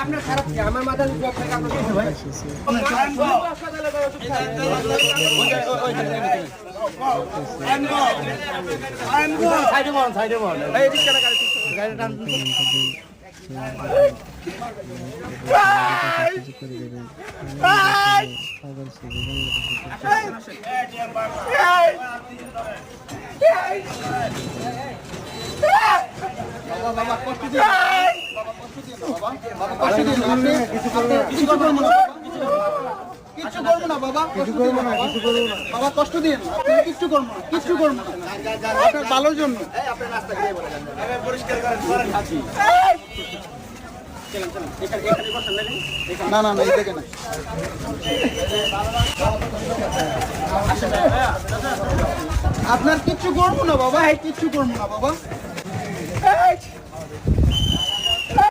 আপনার খারাপ কি আমার মাথা কিচ্ছু করবো না বাবা, কিছু করবো না, কিছু করবো না বাবা, কষ্ট দিন, কিচ্ছু করবো না, কিচ্ছু করবো না, আপনার ভালোর জন্য। না না না, এই দেখে না, আপনার কিচ্ছু করবো না বাবা, কিচ্ছু করবো না বাবা।